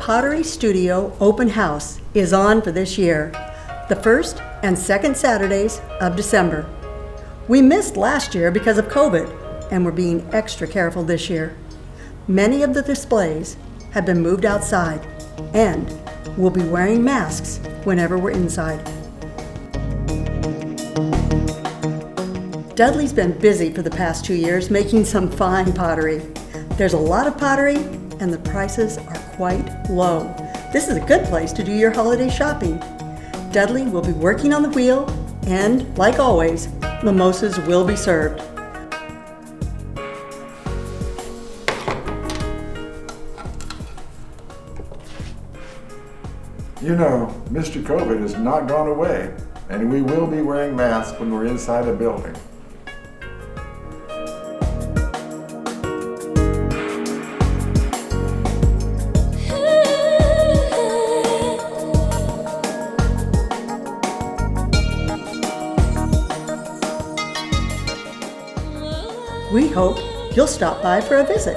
Pottery Studio Open House is on for this year, the first and second Saturdays of December. We missed last year because of COVID, and we're being extra careful this year. Many of the displays have been moved outside, and we'll be wearing masks whenever we're inside. Dudley's been busy for the past 2 years making some fine pottery. There's a lot of pottery, and the prices are quite low. This is a good place to do your holiday shopping. Dudley will be working on the wheel, and like always, mimosas will be served. You know, Mr. COVID has not gone away, and we will be wearing masks when we're inside a building. We hope you'll stop by for a visit.